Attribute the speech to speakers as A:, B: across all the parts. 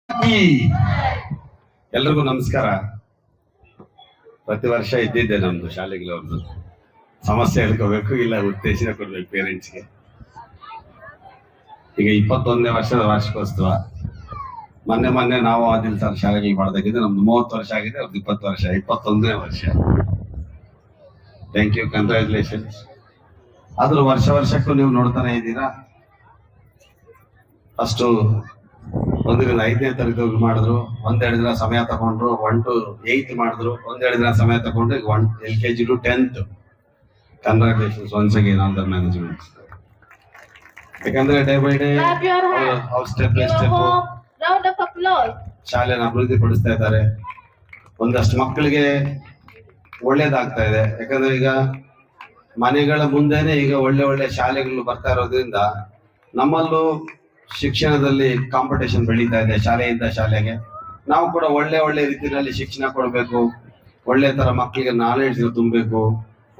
A: ಈ ಎಲ್ರಿಗೂ ನಮಸ್ಕಾರ. ಪ್ರತಿ ವರ್ಷ ಇದ್ದಿದ್ದೆ ನಮ್ದು ಶಾಲೆಗಳವ್ರದ್ದು ಸಮಸ್ಯೆ ಹೇಳ್ಕೋಬೇಕು, ಇಲ್ಲ ಉತ್ತೇಜನ ಕೊಡ್ಬೇಕು ಪೇರೆಂಟ್ಸ್ಗೆ. ಈಗ 21ನೇ ವರ್ಷದ ವಾರ್ಷಿಕೋತ್ಸವ. ಮೊನ್ನೆ ನಾವು ಆದಿಲ್ ಸರ್ ಶಾಲೆಗೆ ಮಾಡಿದಾಗಿದ್ದು ನಮ್ದು 30 ವರ್ಷ ಆಗಿದೆ, ಅವ್ರದ್ದು 20 ವರ್ಷ, 21ನೇ ವರ್ಷ. Thank you, congratulations. ಆದ್ರೂ ವರ್ಷಕ್ಕೂ ನೀವು ನೋಡ್ತಾನೆ ಇದ್ದೀರಾ. ಅಷ್ಟು 1ರಿಂದ 5ನೇ ತರಗತಿ ಮಾಡಿದ್ರು, 1-2 ದಿನ ಸಮಯ ತಗೊಂಡ್ರು. 1 to 8 ಮಾಡಿದ್ರು, 1-2 ದಿನ ಸಮಯ ತಗೊಂಡು ಈಗ LKG to 10th. Congratulations once again all the management. ಯಾಕಂದ್ರೆ ಡೇ ಬೈ ಡೇ ಅವ್ರ ಸ್ಟೆಪ್ ಬೈ ಸ್ಟೆಪ್ ಶಾಲೆನ ಅಭಿವೃದ್ಧಿ ಪಡಿಸ್ತಾ ಇದ್ದಾರೆ. ಒಂದಷ್ಟು ಮಕ್ಕಳಿಗೆ ಒಳ್ಳೇದಾಗ್ತಾ ಇದೆ. ಯಾಕಂದ್ರೆ ಈಗ ಮನೆಗಳ ಮುಂದೆನೆ ಈಗ ಒಳ್ಳೆ ಶಾಲೆಗಳು ಬರ್ತಾ ಇರೋದ್ರಿಂದ ನಮ್ಮಲ್ಲೂ ಶಿಕ್ಷಣದಲ್ಲಿ ಕಾಂಪಿಟೇಷನ್ ಬೆಳೀತಾ ಇದೆ. ಶಾಲೆಯಿಂದ ಶಾಲೆಗೆ ನಾವು ಕೂಡ ಒಳ್ಳೆ ರೀತಿಯಲ್ಲಿ ಶಿಕ್ಷಣ ಕೊಡಬೇಕು. ಒಳ್ಳೆ ತರ ಮಕ್ಕಳಿಗೆ ನಾಲೆಡ್ಜ್ ತುಂಬಬೇಕು,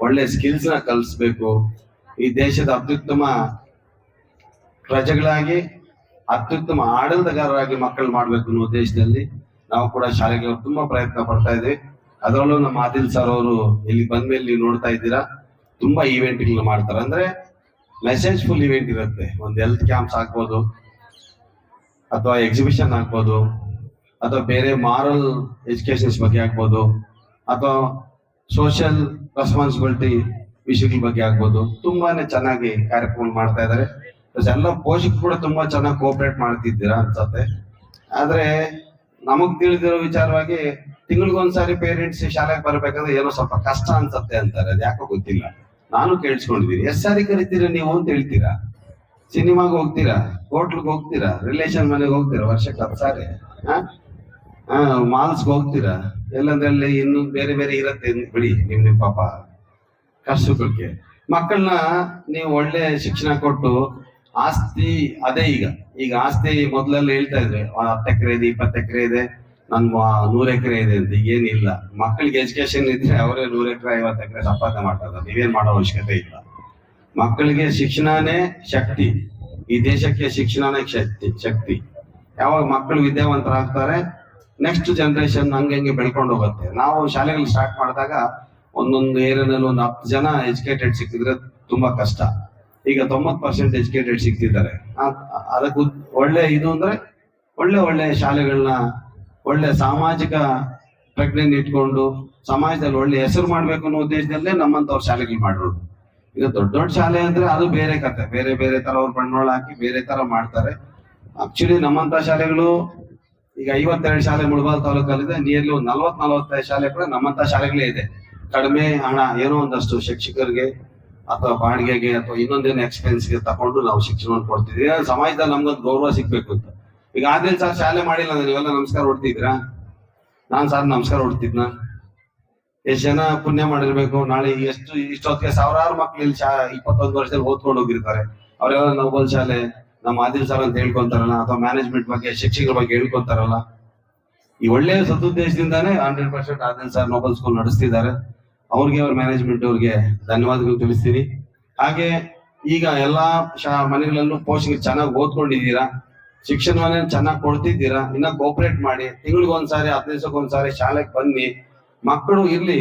A: ಒಳ್ಳೆ ಸ್ಕಿಲ್ಸ್ ನ ಕಲಿಸ್ಬೇಕು. ಈ ದೇಶದ ಅತ್ಯುತ್ತಮ ಪ್ರಜೆಗಳಾಗಿ, ಅತ್ಯುತ್ತಮ ಆಡಳಿತಗಾರರಾಗಿ ಮಕ್ಕಳು ಮಾಡ್ಬೇಕು ಅನ್ನೋ ಉದ್ದೇಶದಲ್ಲಿ ನಾವು ಕೂಡ ಶಾಲೆಗೆ ತುಂಬಾ ಪ್ರಯತ್ನ ಪಡ್ತಾ ಇದ್ವಿ. ಅದರಲ್ಲೂ ನಮ್ಮ ಆದಿಲ್ ಸರ್ ಅವರು ಇಲ್ಲಿ ಬಂದ್ಮೇಲೆ ನೀವು ನೋಡ್ತಾ ಇದ್ದೀರಾ, ತುಂಬಾ ಈವೆಂಟ್ಗಳನ್ನ ಮಾಡ್ತಾರೆ. ಅಂದ್ರೆ ಮೆಸೇಜ್ ಫುಲ್ ಇವೆಂಟ್ ಇರುತ್ತೆ. ಒಂದು ಹೆಲ್ತ್ ಕ್ಯಾಂಪ್ಸ್ ಆಗ್ಬೋದು, ಅಥವಾ ಎಕ್ಸಿಬಿಷನ್ ಆಗ್ಬೋದು, ಅಥವಾ ಬೇರೆ ಮಾರಲ್ ಎಜುಕೇಶನ್ಸ್ ಬಗ್ಗೆ ಆಗ್ಬೋದು, ಅಥವಾ ಸೋಷಿಯಲ್ ರೆಸ್ಪಾನ್ಸಿಬಿಲಿಟಿ ವಿಷಯಗಳ ಬಗ್ಗೆ ಆಗ್ಬೋದು. ತುಂಬಾನೇ ಚೆನ್ನಾಗಿ ಕಾರ್ಯಕ್ರಮ ಮಾಡ್ತಾ ಇದ್ದಾರೆ. ಎಲ್ಲ ಪೋಷಕರು ಕೂಡ ತುಂಬಾ ಚೆನ್ನಾಗಿ ಕೋಆಪರೇಟ್ ಮಾಡ್ತಿದ್ದೀರಾ ಅನ್ಸತ್ತೆ. ಆದ್ರೆ ನಮಗ್ ತಿಳಿದಿರೋ ವಿಚಾರವಾಗಿ ತಿಂಗಳಿಗೊಂದ್ಸಾರಿ ಪೇರೆಂಟ್ಸ್ ಶಾಲೆಗೆ ಬರ್ಬೇಕಂದ್ರೆ ಏನೋ ಸ್ವಲ್ಪ ಕಷ್ಟ ಅನ್ಸತ್ತೆ ಅಂತಾರೆ. ಅದು ಯಾಕೋ ಗೊತ್ತಿಲ್ಲ, ನಾನು ಕೇಳಿಸ್ಕೊಂಡಿದ್ದೀನಿ. ಎಷ್ಟು ಸಾರಿ ಕರಿತೀರಾ ನೀವು ಅಂತ ಹೇಳ್ತೀರಾ? ಸಿನಿಮಾಗೆ ಹೋಗ್ತೀರಾ, ಹೋಟ್ಲ್ಗೆ ಹೋಗ್ತೀರಾ, ರಿಲೇಷನ್ ಮನೆಗೆ ಹೋಗ್ತೀರಾ, ವರ್ಷಕ್ಕೆ 10 ಸಾರಿ. ಮಾಲ್ಸ್ಗೆ ಹೋಗ್ತೀರಾ, ಎಲ್ಲಂದ್ರಲ್ಲಿ ಇನ್ನು ಬೇರೆ ಇರತ್ತೆ ಬಿಡಿ. ನಿಮ್ ಪಾಪ ಕಷ್ಟಕ್ಕೆ ಮಕ್ಕಳನ್ನ ನೀವು ಒಳ್ಳೆ ಶಿಕ್ಷಣ ಕೊಟ್ಟು ಆಸ್ತಿ ಅದೇ. ಈಗ ಆಸ್ತಿ ಮೊದಲೆಲ್ಲ ಹೇಳ್ತಾ ಇದ್ರೆ 10 ಎಕರೆ ಇದೆ, 20 ಎಕರೆ ಇದೆ, ನನ್ 100 ಎಕರೆ ಇದೆ ಅಂತ. ಈಗ ಏನಿಲ್ಲ. ಮಕ್ಕಳಿಗೆ ಎಜುಕೇಶನ್ ಇದ್ರೆ ಅವರೇ 100 ಎಕರೆ 50 ಎಕರೆ ಸಂಪಾದನೆ ಮಾಡ್ತಾರೆ. ನೀವೇನ್ ಮಾಡೋ ಅವಶ್ಯಕತೆ ಇಲ್ಲ. ಮಕ್ಕಳಿಗೆ ಶಿಕ್ಷಣನೇ ಶಕ್ತಿ. ಈ ದೇಶಕ್ಕೆ ಶಿಕ್ಷಣನೇ ಶಕ್ತಿ. ಯಾವಾಗ ಮಕ್ಕಳು ವಿದ್ಯಾವಂತರಾಗ್ತಾರೆ, ನೆಕ್ಸ್ಟ್ ಜನರೇಷನ್ ಹಂಗೆ ಬೆಳ್ಕೊಂಡು ಹೋಗುತ್ತೆ. ನಾವು ಶಾಲೆಗಳು ಸ್ಟಾರ್ಟ್ ಮಾಡಿದಾಗ ಒಂದೊಂದು ಏರಿಯಾದಲ್ಲಿ ಒಂದು 10 ಜನ ಎಜುಕೇಟೆಡ್ ಸಿಕ್ಕಿದ್ರೆ ತುಂಬಾ ಕಷ್ಟ. ಈಗ 90% ಎಜುಕೇಟೆಡ್ ಸಿಗ್ತಿದ್ದಾರೆ. ಅದಕ್ಕೆ ಒಳ್ಳೆ ಇದು ಅಂದ್ರೆ ಒಳ್ಳೆ ಶಾಲೆಗಳನ್ನ, ಒಳ್ಳೆ ಸಾಮಾಜಿಕ ಪ್ರಜ್ಞೆನ ಇಟ್ಕೊಂಡು ಸಮಾಜದಲ್ಲಿ ಒಳ್ಳೆ ಹೆಸರು ಮಾಡ್ಬೇಕು ಅನ್ನೋ ಉದ್ದೇಶದಲ್ಲೇ ನಮ್ಮಂತವ್ರ ಶಾಲೆಗಳು ಮಾಡಿರೋದು. ಈಗ ದೊಡ್ಡ ಶಾಲೆ ಅಂದ್ರೆ ಅದು ಬೇರೆ ಕತೆ, ಬೇರೆ ತರ ಅವ್ರು ಬಂಡವಾಳ ಹಾಕಿ ಬೇರೆ ತರ ಮಾಡ್ತಾರೆ. ಆಕ್ಚುಲಿ ನಮ್ಮಂತ ಶಾಲೆಗಳು ಈಗ 52 ಶಾಲೆ ಮುಳಬಾಲ್ ತಾಲೂಕಲ್ಲಿದೆ. ನಿಯರ್ಲಿ ಒಂದು 40-45 ಶಾಲೆ ಕೂಡ ನಮ್ಮಂತ ಶಾಲೆಗಳೇ ಇದೆ. ಕಡಿಮೆ ಹಣ, ಏನೋ ಒಂದಷ್ಟು ಶಿಕ್ಷಕರಿಗೆ ಅಥವಾ ಬಾಡಿಗೆಗೆ ಅಥವಾ ಇನ್ನೊಂದೇನು ಎಕ್ಸ್ಪೆನ್ಸ್ಗೆ ತಗೊಂಡು ನಾವು ಶಿಕ್ಷಣವನ್ನು ಕೊಡ್ತಿದ್ವಿ. ಸಮಾಜದಲ್ಲಿ ನಮ್ಗೊಂದು ಗೌರವ ಸಿಗ್ಬೇಕು ಅಂತ. ಈಗ ಆದಿಲ್ ಸರ್ ಶಾಲೆ ಮಾಡಿಲ್ಲ ಅಂದ್ರೆ ನೀವೆಲ್ಲ ನಮಸ್ಕಾರ ಹೊಡ್ತಿದ್ರಾ? ನಾನ್ ಸರ್ ನಮಸ್ಕಾರ ಹೊಡ್ತಿದ್ನ? ಎಷ್ಟು ಜನ ಪುಣ್ಯ ಮಾಡಿರ್ಬೇಕು. ನಾಳೆ ಇಷ್ಟೊತ್ತಿಗೆ ಸಾವಿರಾರು ಮಕ್ಳು ಇಲ್ಲಿ 21 ವರ್ಷದಲ್ಲಿ ಓದ್ಕೊಂಡು ಹೋಗಿರ್ತಾರೆ. ಅವರೆಲ್ಲ ನೋಬಲ್ ಶಾಲೆ ನಮ್ಮ ಆದಿಲ್ ಸರ್ ಅಂತ ಹೇಳ್ಕೊಂತಾರಲ್ಲ, ಅಥವಾ ಮ್ಯಾನೇಜ್ಮೆಂಟ್ ಬಗ್ಗೆ, ಶಿಕ್ಷಕರ ಬಗ್ಗೆ ಹೇಳ್ಕೊಂತಾರಲ್ಲ. ಈ ಒಳ್ಳೆಯ ಸದುದ್ದೇಶದಿಂದಾನೇ 100% ಆದಿಲ್ ಸರ್ ನೋಬಲ್ ಸ್ಕೂಲ್ ನಡೆಸ್ತಿದ್ದಾರೆ. ಅವ್ರಿಗೆ, ಅವ್ರ ಮ್ಯಾನೇಜ್ಮೆಂಟ್ ಅವ್ರಿಗೆ ಧನ್ಯವಾದಗಳು ತಿಳಿಸ್ತೀನಿ. ಹಾಗೆ ಈಗ ಎಲ್ಲಾ ಮನೆಗಳಲ್ಲೂ ಪೋಷಕರು ಚೆನ್ನಾಗಿ ಓದ್ಕೊಂಡಿದ್ದೀರಾ, ಶಿಕ್ಷಣವನ್ನ ಚೆನ್ನಾಗಿ ಕೊಡ್ತಿದ್ದೀರಾ. ಇನ್ನ ಕೋಪರೇಟ್ ಮಾಡಿ, ತಿಂಗಳಿಗೊಂದ್ಸಾರಿ 15 ದಿವಸಕ್ಕೊಂದ್ಸಾರಿ ಶಾಲೆಗೆ ಬನ್ನಿ. ಮಕ್ಕಳು ಇರ್ಲಿ.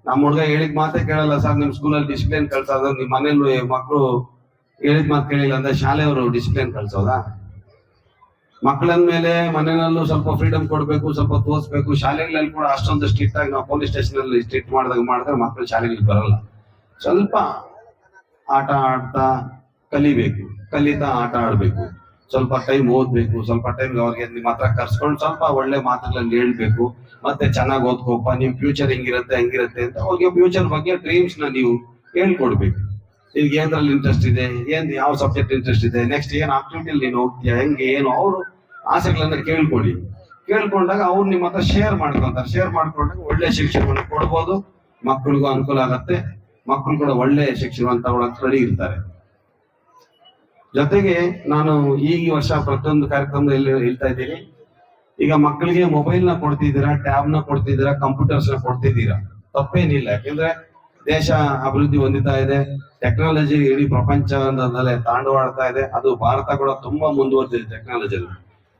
A: ನಮ್ಮ ಹುಡುಗ ಹೇಳಿದ ಮಾತೇ ಕೇಳಲ್ಲ ಸರ್, ನಿಮ್ ಸ್ಕೂಲಲ್ಲಿ ಡಿಸಿಪ್ಲಿನ್ ಕಳ್ಸೋದು, ನಿಮ್ ಮನೇಲಿ ಮಕ್ಕಳು ಹೇಳಿದ ಮಾತು ಕೇಳಿಲ್ಲ ಅಂದ್ರೆ ಶಾಲೆಯವರು ಡಿಸಿಪ್ಲಿನ್ ಕಳ್ಸೋದಾ? ಮಕ್ಕಳಂದ ಮೇಲೆ ಮನೆಯಲ್ಲೂ ಸ್ವಲ್ಪ ಫ್ರೀಡಮ್ ಕೊಡ್ಬೇಕು, ಸ್ವಲ್ಪ ತೋರಿಸ್ಬೇಕು. ಶಾಲೆಗಳಲ್ಲಿ ಕೂಡ ಅಷ್ಟೊಂದು ಸ್ಟ್ರಿಕ್ಟ್ ಆಗಿ ನಾವು ಪೊಲೀಸ್ ಸ್ಟೇಷನ್ ಅಲ್ಲಿ ಸ್ಟ್ರಿಕ್ಟ್ ಮಾಡಿದ್ರೆ ಮಕ್ಕಳು ಶಾಲೆಗಳಿಗೆ ಬರಲ್ಲ. ಸ್ವಲ್ಪ ಆಟ ಆಡ್ತಾ ಕಲಿಬೇಕು, ಕಲಿತಾ ಆಟ ಆಡ್ಬೇಕು, ಸ್ವಲ್ಪ ಟೈಮ್ ಓದ್ಬೇಕು, ಸ್ವಲ್ಪ ಟೈಮ್ ಅವ್ರಿಗೆ ನಿಮ್ಮ ಹತ್ರ ಕರ್ಸ್ಕೊಂಡು ಸ್ವಲ್ಪ ಒಳ್ಳೆ ಮಾತುಗಳಲ್ಲಿ ಹೇಳ್ಬೇಕು. ಮತ್ತೆ ಚೆನ್ನಾಗಿ ಓದ್ಕೋಪ, ನಿಮ್ ಫ್ಯೂಚರ್ ಹೆಂಗಿರುತ್ತೆ ಅಂತ ಅವ್ರಿಗೆ ಫ್ಯೂಚರ್ ಬಗ್ಗೆ ಡ್ರೀಮ್ಸ್ ನ ನೀವು ಹೇಳ್ಕೊಡ್ಬೇಕು. ನಿನ್ಗೆ ಏನ್ರಲ್ಲಿ ಇಂಟ್ರೆಸ್ಟ್ ಇದೆ, ಯಾವ ಸಬ್ಜೆಕ್ಟ್ ಇಂಟ್ರೆಸ್ಟ್ ಇದೆ, ನೆಕ್ಸ್ಟ್ ಏನ್ ಆಕ್ಟಿವಿಟಿಯಲ್ಲಿ ನೀನು ಹೋಗ್ತೀಯಾ, ಹೆಂಗೆ ಏನು, ಅವರು ಆಸೆಗಳನ್ನ ಕೇಳ್ಕೊಂಡಾಗ ಅವ್ರು ನಿಮ್ಮ ಹತ್ರ ಶೇರ್ ಮಾಡ್ಕೊಂಡಾಗ ಒಳ್ಳೆ ಶಿಕ್ಷಣವನ್ನು ಕೊಡ್ಬೋದು. ಮಕ್ಕಳಿಗೂ ಅನುಕೂಲ ಆಗತ್ತೆ, ಮಕ್ಕಳು ಕೂಡ ಒಳ್ಳೆ ಶಿಕ್ಷಣವನ್ನು ತಗೊಳಕ್ ರೆಡಿ ಇರ್ತಾರೆ. ಜೊತೆಗೆ ನಾನು ಈ ವರ್ಷ ಪ್ರತಿಯೊಂದು ಕಾರ್ಯಕ್ರಮದಲ್ಲಿ ಹೇಳ್ತಾ ಇದ್ದೀನಿ, ಈಗ ಮಕ್ಕಳಿಗೆ ಮೊಬೈಲ್ ನ ಕೊಡ್ತಿದ್ದೀರಾ, ಟ್ಯಾಬ್ ನ ಕೊಡ್ತಿದ್ದೀರಾ, ಕಂಪ್ಯೂಟರ್ಸ್ ನ ಕೊಡ್ತಿದ್ದೀರಾ, ತಪ್ಪೇನಿಲ್ಲ. ಯಾಕೆಂದ್ರೆ ದೇಶ ಅಭಿವೃದ್ಧಿ ಹೊಂದುತ್ತಾ ಇದೆ, ಟೆಕ್ನಾಲಜಿ ಇಡೀ ಪ್ರಪಂಚದಲ್ಲೇ ತಾಂಡವಾಡ್ತಾ ಇದೆ. ಅದು ಭಾರತ ಕೂಡ ತುಂಬಾ ಮುಂದುವರೆದಿದೆ ಟೆಕ್ನಾಲಜಿಯಲ್ಲಿ.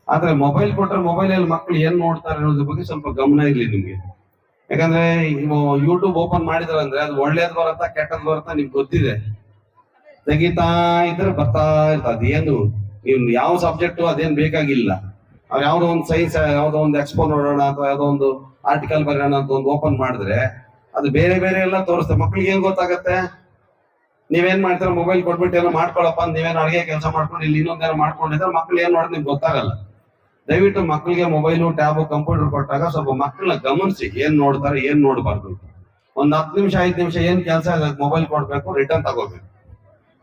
A: ಆದ್ರೆ ಮೊಬೈಲ್ ಕೊಟ್ರೆ ಮೊಬೈಲಲ್ಲಿ ಮಕ್ಕಳು ಏನ್ ನೋಡ್ತಾರೆ ಅನ್ನೋದ್ರ ಬಗ್ಗೆ ಸ್ವಲ್ಪ ಗಮನ ಇರ್ಲಿ ನಿಮ್ಗೆ. ಯಾಕಂದ್ರೆ ಯೂಟ್ಯೂಬ್ ಓಪನ್ ಮಾಡಿದಾರೆ ಅಂದ್ರೆ ಅದು ಒಳ್ಳೇದ್ ಬರತ್ತಾ ಕೆಟ್ಟದ್ ಬರತ್ತಾ ನಿಮ್ಗೆ ಗೊತ್ತಿದೆ. ತೆಗಿತಾ ಇದ್ರೆ ಬರ್ತಾ ಇರ್ತದೆ. ಅದೇನು ನೀವು ಯಾವ ಸಬ್ಜೆಕ್ಟ್ ಅದೇನ್ ಬೇಕಾಗಿಲ್ಲ. ಅವ್ರು ಯಾವ್ದೋ ಒಂದು ಸೈನ್ಸ್ ಯಾವ್ದೋ ಒಂದು ಎಕ್ಸ್ಪೋ ನೋಡೋಣ ಅಥವಾ ಯಾವ್ದೋ ಒಂದು ಆರ್ಟಿಕಲ್ ಬರೋಣ ಅಂತ ಒಂದು ಓಪನ್ ಮಾಡಿದ್ರೆ ಅದು ಬೇರೆ ಬೇರೆ ಎಲ್ಲ ತೋರಿಸ್ತದೆ. ಮಕ್ಳಿಗೆ ಏನ್ ಗೊತ್ತಾಗತ್ತೆ? ನೀವೇನ್ ಮಾಡ್ತೀರ, ಮೊಬೈಲ್ ಕೊಟ್ಬಿಟ್ಟು ಏನೋ ಮಾಡ್ಕೊಳಪ್ಪ ಅಂತ ನೀವೇನು ಅಡಿಗೆ ಕೆಲಸ ಮಾಡ್ಕೊಂಡು ಇಲ್ಲಿ ಇನ್ನೊಂದೇನೋ ಮಾಡ್ಕೊಂಡಿದ್ರೆ ಮಕ್ಳು ಏನ್ ಮಾಡೋದು ನಿಮ್ಗೆ ಗೊತ್ತಾಗಲ್ಲ. ದಯವಿಟ್ಟು ಮಕ್ಕಳಿಗೆ ಮೊಬೈಲು ಟ್ಯಾಬು ಕಂಪ್ಯೂಟರ್ ಕೊಟ್ಟಾಗ ಸ್ವಲ್ಪ ಮಕ್ಕಳನ್ನ ಗಮನಿಸಿ ಏನ್ ನೋಡ್ತಾರೆ ಏನ್ ನೋಡ್ಬಾರ್ದು. ಒಂದ್ 10 ನಿಮಿಷ 5 ನಿಮಿಷ ಏನ್ ಕೆಲಸ ಇದೆ ಮೊಬೈಲ್ ಕೊಡ್ಬೇಕು, ರಿಟರ್ನ್ ತಗೋಬೇಕು.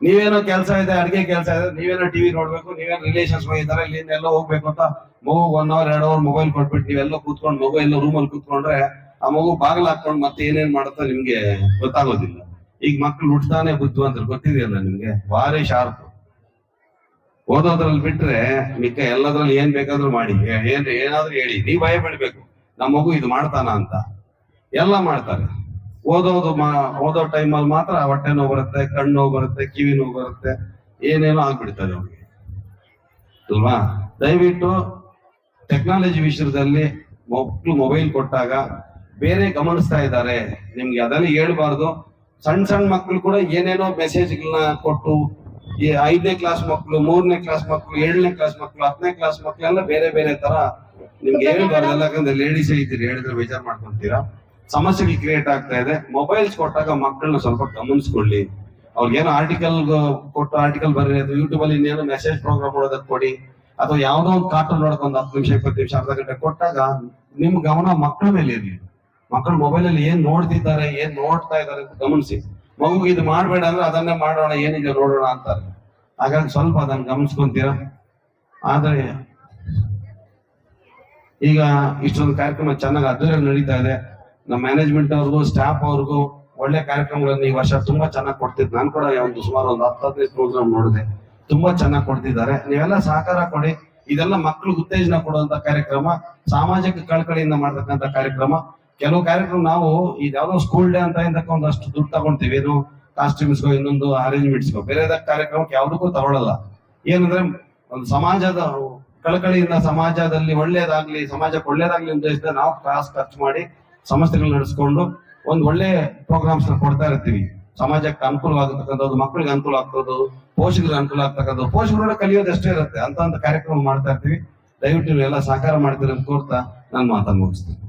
A: ನೀವೇನೋ ಕೆಲಸ ಇದೆ, ಅಡಿಗೆ ಕೆಲಸ ಇದೆ, ನೀವೇನೋ ಟಿವಿ ನೋಡ್ಬೇಕು, ನೀವೇನೋ ರಿಲೇಷನ್ಸ್ ಹೋಗಿದ್ದಾರೆ ಇಲ್ಲಿ ಎಲ್ಲ ಹೋಗ್ಬೇಕು ಅಂತ ಮಗು 1 ಅವರ್ 2 ಅವರ್ ಮೊಬೈಲ್ ಕೊಟ್ಬಿಟ್ಟು ನೀವೆಲ್ಲ ಕೂತ್ಕೊಂಡು ಮಗು ಎಲ್ಲ ರೂಮಲ್ಲಿ ಕೂತ್ಕೊಂಡ್ರೆ ಆ ಮಗು ಬಾಗಿಲು ಹಾಕೊಂಡು ಮತ್ತೆ ಏನೇನ್ ಮಾಡುತ್ತೋ ನಿಮ್ಗೆ ಗೊತ್ತಾಗೋದಿಲ್ಲ. ಈಗ ಮಕ್ಳು ಹುಟ್ತಾನೆ ಬುದ್ಧಿವಂತರು, ಗೊತ್ತಿದೆಯಲ್ಲ ನಿಮ್ಗೆ, ಭಾರಿ ಶಾರ್ಪ್. ಓದೋದ್ರಲ್ಲಿ ಬಿಟ್ರೆ ಮಿಕ್ಕ ಎಲ್ಲದ್ರಲ್ಲಿ ಏನ್ ಬೇಕಾದ್ರೂ ಮಾಡಿ, ಏನಾದ್ರೂ ಹೇಳಿ, ನೀವ್ ಭಯ ಬಿಡ್ಬೇಕು ನಮ್ಮ ಮಗು ಇದು ಮಾಡ್ತಾನ ಅಂತ. ಎಲ್ಲ ಮಾಡ್ತಾರೆ. ಓದೋ ಟೈಮಲ್ಲಿ ಮಾತ್ರ ಹೊಟ್ಟೆ ನೋವು ಬರುತ್ತೆ, ಕಣ್ಣು ನೋವು ಬರುತ್ತೆ, ಕಿವಿ ನೋವು ಬರುತ್ತೆ, ಏನೇನೋ ಆಗ್ಬಿಡ್ತಾರೆ ಅವ್ರಿಗೆ ಅಲ್ವಾ. ದಯವಿಟ್ಟು ಟೆಕ್ನಾಲಜಿ ವಿಷಯದಲ್ಲಿ ಮಕ್ಕಳು ಮೊಬೈಲ್ ಕೊಟ್ಟಾಗ ಬೇರೆ ಗಮನಿಸ್ತಾ ಇದ್ದಾರೆ ನಿಮ್ಗೆ ಅದೆಲ್ಲ ಹೇಳ್ಬಾರ್ದು. ಸಣ್ಣ ಸಣ್ಣ ಮಕ್ಕಳು ಕೂಡ ಏನೇನೋ ಮೆಸೇಜ್ಗಳನ್ನ ಕೊಟ್ಟು, ಈ 5ನೇ ಕ್ಲಾಸ್ ಮಕ್ಕಳು, 3ನೇ ಕ್ಲಾಸ್ ಮಕ್ಕಳು, 7ನೇ ಕ್ಲಾಸ್ ಮಕ್ಕಳು, 10ನೇ ಕ್ಲಾಸ್ ಮಕ್ಕಳೆಲ್ಲ ಬೇರೆ ಬೇರೆ ತರ ನಿಮ್ಗೆ ಹೇಳ್ಬಾರ್ದು. ಯಾಕಂದ್ರೆ ಲೇಡೀಸ್ ಇದ್ದೀರಿ, ಹೇಳಿದ್ರೆ ಬೇಜಾರ್ ಮಾಡ್ಕೊಂತೀರಾ, ಸಮಸ್ಯೆಗಳು ಕ್ರಿಯೇಟ್ ಆಗ್ತಾ ಇದೆ. ಮೊಬೈಲ್ಸ್ ಕೊಟ್ಟಾಗ ಮಕ್ಕಳನ್ನ ಸ್ವಲ್ಪ ಗಮನಿಸ್ಕೊಳ್ಳಿ. ಅವ್ರಿಗೇನೋ ಆರ್ಟಿಕಲ್ ಕೊಟ್ಟು ಆರ್ಟಿಕಲ್ ಬರ್ರಿ, ಅಥವಾ ಯೂಟ್ಯೂಬ್ ಅಲ್ಲಿ ಇನ್ನೇನೋ ಮೆಸೇಜ್ ಪ್ರೋಗ್ರಾಮ್ ನೋಡೋದಕ್ಕೆ ಕೊಡಿ, ಅಥವಾ ಯಾವ್ದೋ ಒಂದು ಕಾರ್ಟೂನ್ ನೋಡಕ್ ಒಂದು 10 ನಿಮಿಷ 20 ನಿಮಿಷ ಅರ್ಧ ಗಂಟೆ ಕೊಟ್ಟಾಗ ನಿಮ್ ಗಮನ ಮಕ್ಕಳ ಮೇಲೆ ಇರ್ಲಿ. ಮಕ್ಕಳು ಮೊಬೈಲ್ ಅಲ್ಲಿ ಏನ್ ನೋಡ್ತಿದ್ದಾರೆ, ಏನ್ ನೋಡ್ತಾ ಇದ್ದಾರೆ ಅಂತ ಗಮನಿಸಿ. ಮಗುಗೆ ಇದು ಮಾಡ್ಬೇಡ ಅಂದ್ರೆ ಅದನ್ನೇ ಮಾಡೋಣ, ಏನಿದೆ ನೋಡೋಣ ಅಂತಾರೆ. ಹಾಗಾಗಿ ಸ್ವಲ್ಪ ಅದನ್ನ ಗಮನಿಸ್ಕೊಂತೀರಾ. ಆದ್ರೆ ಈಗ ಇಷ್ಟೊಂದು ಕಾರ್ಯಕ್ರಮ ಚೆನ್ನಾಗಿ ಅದ್ದೂರಿಯಾಗಿ ನಡೀತಾ ಇದೆ. ನಮ್ಮ ಮ್ಯಾನೇಜ್ಮೆಂಟ್ ಅವ್ರಿಗೂ ಸ್ಟಾಫ್ ಅವ್ರಿಗೂ ಒಳ್ಳೆ ಕಾರ್ಯಕ್ರಮಗಳನ್ನು ಈ ವರ್ಷ ತುಂಬಾ ಚೆನ್ನಾಗಿ ಕೊಡ್ತಿದ್ರು. ನಾನು ಕೂಡ ಒಂದು ಸುಮಾರು ಒಂದು 10-15 ಪ್ರೋಗ್ರಾಮ್ ನೋಡಿದೆ, ತುಂಬಾ ಚೆನ್ನಾಗಿ ಕೊಡ್ತಿದ್ದಾರೆ. ನೀವೆಲ್ಲ ಸಹಕಾರ ಕೊಡಿ. ಇದೆಲ್ಲ ಮಕ್ಕಳಿಗೆ ಉತ್ತೇಜನ ಕೊಡುವಂತ ಕಾರ್ಯಕ್ರಮ, ಸಾಮಾಜಿಕ ಕಳಕಳಿಯಿಂದ ಮಾಡ್ತಕ್ಕಂಥ ಕಾರ್ಯಕ್ರಮ. ಕೆಲವು ಕಾರ್ಯಕ್ರಮ ನಾವು ಇದ್ಯಾವುದೋ ಸ್ಕೂಲ್ ಡೇ ಅಂತ ಇಂದಕ್ಕೆ ಒಂದಷ್ಟು ದುಡ್ಡು ತಗೊಂತೀವಿ, ಏನು ಕಾಸ್ಟ್ಯೂಮ್ಸ್ಗೋ ಇನ್ನೊಂದು ಅರೇಂಜ್ಮೆಂಟ್ಸ್ಗೋ. ಬೇರೆ ಕಾರ್ಯಕ್ರಮಕ್ಕೆ ಯಾವುದಕ್ಕೂ ತಗೊಳ್ಳಲ್ಲ. ಏನಂದ್ರೆ ಒಂದು ಸಮಾಜದ ಕಳಕಳಿಯಿಂದ ಸಮಾಜದಲ್ಲಿ ಒಳ್ಳೇದಾಗ್ಲಿ, ಸಮಾಜಕ್ಕೆ ಒಳ್ಳೇದಾಗ್ಲಿ ಉದ್ದೇಶದಿಂದ ನಾವು ಕಾಸು ಖರ್ಚು ಮಾಡಿ ಸಮಸ್ಯೆಗಳು ನಡೆಸ್ಕೊಂಡು ಒಂದು ಒಳ್ಳೆ ಪ್ರೋಗ್ರಾಮ್ಸ್ ಕೊಡ್ತಾ ಇರ್ತೀವಿ. ಸಮಾಜಕ್ಕೆ ಅನುಕೂಲವಾಗತಕ್ಕಂಥದ್ದು, ಮಕ್ಕಳಿಗೆ ಅನುಕೂಲ ಆಗ್ತದ್ದು, ಪೋಷಕರಿಗೆ ಅನುಕೂಲ ಆಗ್ತಕ್ಕಂಥದ್ದು, ಪೋಷಕರು ಕಲಿಯೋದು ಅಷ್ಟೇ ಇರುತ್ತೆ ಅಂತ ಕಾರ್ಯಕ್ರಮ ಮಾಡ್ತಾ ಇರ್ತೀವಿ. ದಯವಿಟ್ಟು ಎಲ್ಲ ಸಹಕಾರ ಮಾಡ್ತೀರಿ ಅಂತ ಕೋರ್ತಾ ನಾನು ಮಾತನ್ನು ಮುಗಿಸ್ತೀನಿ.